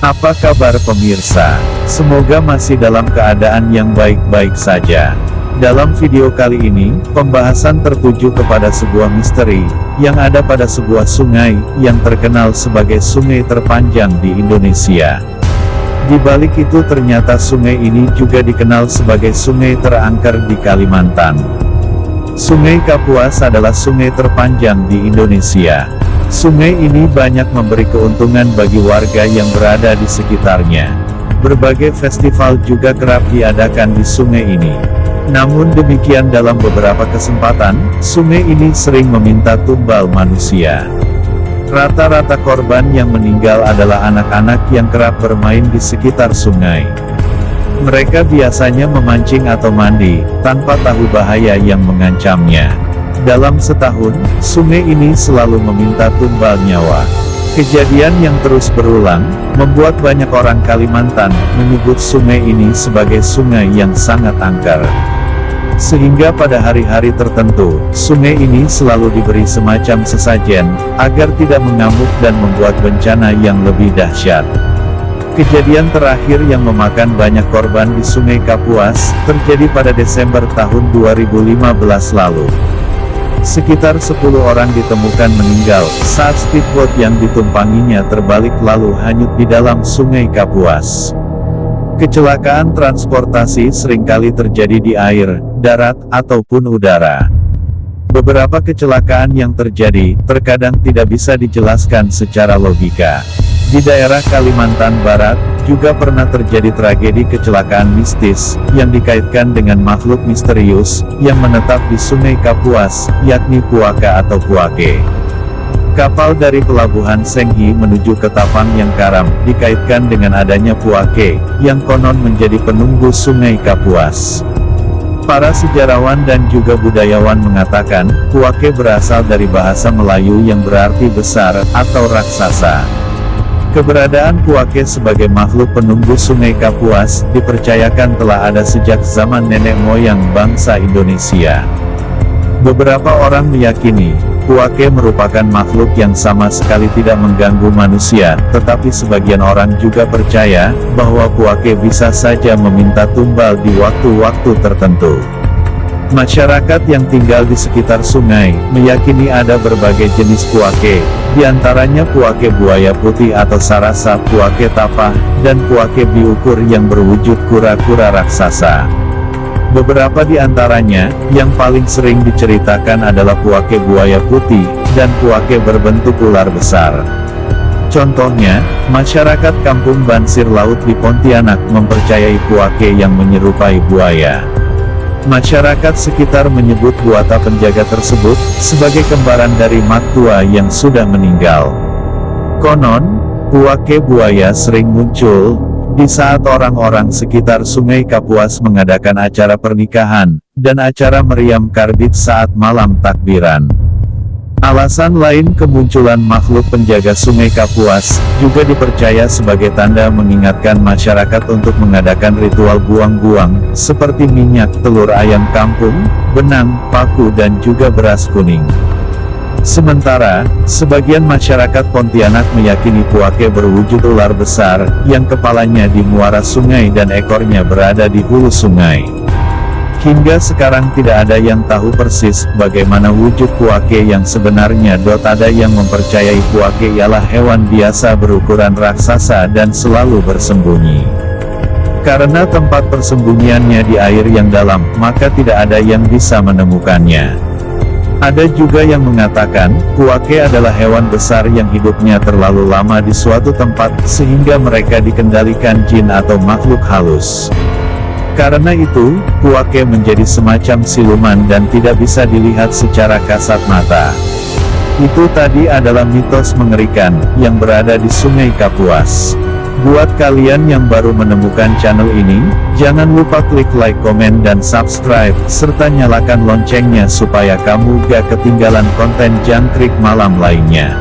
Apa kabar pemirsa? Semoga masih dalam keadaan yang baik-baik saja. Dalam video kali ini, pembahasan tertuju kepada sebuah misteri, yang ada pada sebuah sungai, yang terkenal sebagai sungai terpanjang di Indonesia. Di balik itu ternyata sungai ini juga dikenal sebagai sungai terangker di Kalimantan. Sungai Kapuas adalah sungai terpanjang di Indonesia. Sungai ini banyak memberi keuntungan bagi warga yang berada di sekitarnya. Berbagai festival juga kerap diadakan di sungai ini. Namun demikian dalam beberapa kesempatan, sungai ini sering meminta tumbal manusia. Rata-rata korban yang meninggal adalah anak-anak yang kerap bermain di sekitar sungai. Mereka biasanya memancing atau mandi, tanpa tahu bahaya yang mengancamnya. Dalam setahun, sungai ini selalu meminta tumbal nyawa. Kejadian yang terus berulang, membuat banyak orang Kalimantan menyebut sungai ini sebagai sungai yang sangat angker. Sehingga pada hari-hari tertentu, sungai ini selalu diberi semacam sesajen, agar tidak mengamuk dan membuat bencana yang lebih dahsyat. Kejadian terakhir yang memakan banyak korban di Sungai Kapuas, terjadi pada Desember tahun 2015 lalu. Sekitar 10 orang ditemukan meninggal, saat speedboat yang ditumpanginya terbalik lalu hanyut di dalam Sungai Kapuas. Kecelakaan transportasi seringkali terjadi di air, darat, ataupun udara. Beberapa kecelakaan yang terjadi, terkadang tidak bisa dijelaskan secara logika. Di daerah Kalimantan Barat, juga pernah terjadi tragedi kecelakaan mistis, yang dikaitkan dengan makhluk misterius, yang menetap di Sungai Kapuas, yakni Puaka atau Puake. Kapal dari pelabuhan Senghi menuju ke Tapang yang karam, dikaitkan dengan adanya Puake, yang konon menjadi penunggu Sungai Kapuas. Para sejarawan dan juga budayawan mengatakan, Puake berasal dari bahasa Melayu yang berarti besar, atau raksasa. Keberadaan Puake sebagai makhluk penunggu Sungai Kapuas, dipercayakan telah ada sejak zaman nenek moyang bangsa Indonesia. Beberapa orang meyakini, Puake merupakan makhluk yang sama sekali tidak mengganggu manusia, tetapi sebagian orang juga percaya, bahwa Puake bisa saja meminta tumbal di waktu-waktu tertentu. Masyarakat yang tinggal di sekitar sungai, meyakini ada berbagai jenis Puake, diantaranya Puake buaya putih atau sarasa, Puake tapah, dan Puake biukur yang berwujud kura-kura raksasa. Beberapa di antaranya, yang paling sering diceritakan adalah Puake buaya putih, dan Puake berbentuk ular besar. Contohnya, masyarakat kampung Bansir Laut di Pontianak mempercayai Puake yang menyerupai buaya. Masyarakat sekitar menyebut buata penjaga tersebut, sebagai kembaran dari mak tua yang sudah meninggal. Konon, Puake buaya sering muncul, di saat orang-orang sekitar Sungai Kapuas mengadakan acara pernikahan, dan acara meriam karbit saat malam takbiran. Alasan lain kemunculan makhluk penjaga Sungai Kapuas, juga dipercaya sebagai tanda mengingatkan masyarakat untuk mengadakan ritual buang-buang, seperti minyak telur ayam kampung, benang, paku dan juga beras kuning. Sementara, sebagian masyarakat Pontianak meyakini Puake berwujud ular besar, yang kepalanya di muara sungai dan ekornya berada di hulu sungai. Hingga sekarang tidak ada yang tahu persis, bagaimana wujud Puake yang sebenarnya. Ada yang mempercayai Puake ialah hewan biasa berukuran raksasa dan selalu bersembunyi. Karena tempat persembunyiannya di air yang dalam, maka tidak ada yang bisa menemukannya. Ada juga yang mengatakan, Puake adalah hewan besar yang hidupnya terlalu lama di suatu tempat, sehingga mereka dikendalikan jin atau makhluk halus. Karena itu, Puake menjadi semacam siluman dan tidak bisa dilihat secara kasat mata. Itu tadi adalah mitos mengerikan, yang berada di Sungai Kapuas. Buat kalian yang baru menemukan channel ini, jangan lupa klik like, komen, dan subscribe, serta nyalakan loncengnya supaya kamu gak ketinggalan konten jangkrik malam lainnya.